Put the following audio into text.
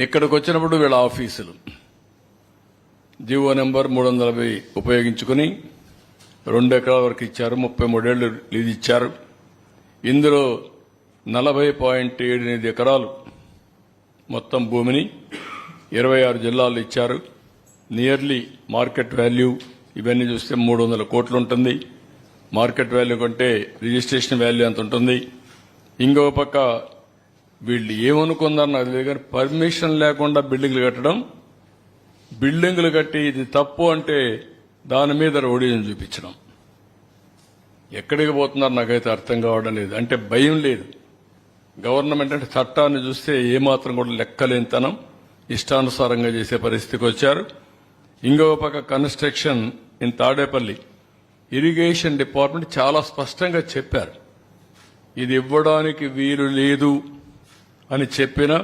ఇక్కడికి వచ్చినప్పుడు వీళ్ళ ఆఫీసులు జీవో నెంబర్ 340 ఉపయోగించుకుని 2 ఎకరాల వరకు ఇచ్చారు. 33 ఏళ్లు లీజ్ ఇచ్చారు. ఇందులో 40.78 ఎకరాలు మొత్తం భూమిని 26 జిల్లాల్లో ఇచ్చారు. నియర్లీ మార్కెట్ వాల్యూ ఇవన్నీ చూస్తే 300 కోట్లు ఉంటుంది. మార్కెట్ వాల్యూ కంటే రిజిస్ట్రేషన్ వాల్యూ అంత ఉంటుంది. ఇంకో పక్క వీళ్ళు ఏమనుకుందారు నాకు తెలియదు కానీ పర్మిషన్ లేకుండా బిల్డింగ్లు కట్టడం, బిల్డింగ్లు కట్టి ఇది తప్పు అంటే దాని మీద రౌడీజం చూపించడం. ఎక్కడికి పోతున్నారు నాకైతే అర్థం కావడం లేదు. అంటే భయం లేదు. గవర్నమెంట్ అంటే చట్టాన్ని చూస్తే ఏమాత్రం కూడా లెక్కలేనితనం, ఇష్టానుసారంగా చేసే పరిస్థితికి వచ్చారు. ఇంకొక పక్క construction in Tadepalli irrigation department చాలా స్పష్టంగా చెప్పారు ఇది ఇవ్వడానికి వీలు లేదు అని చెప్పినా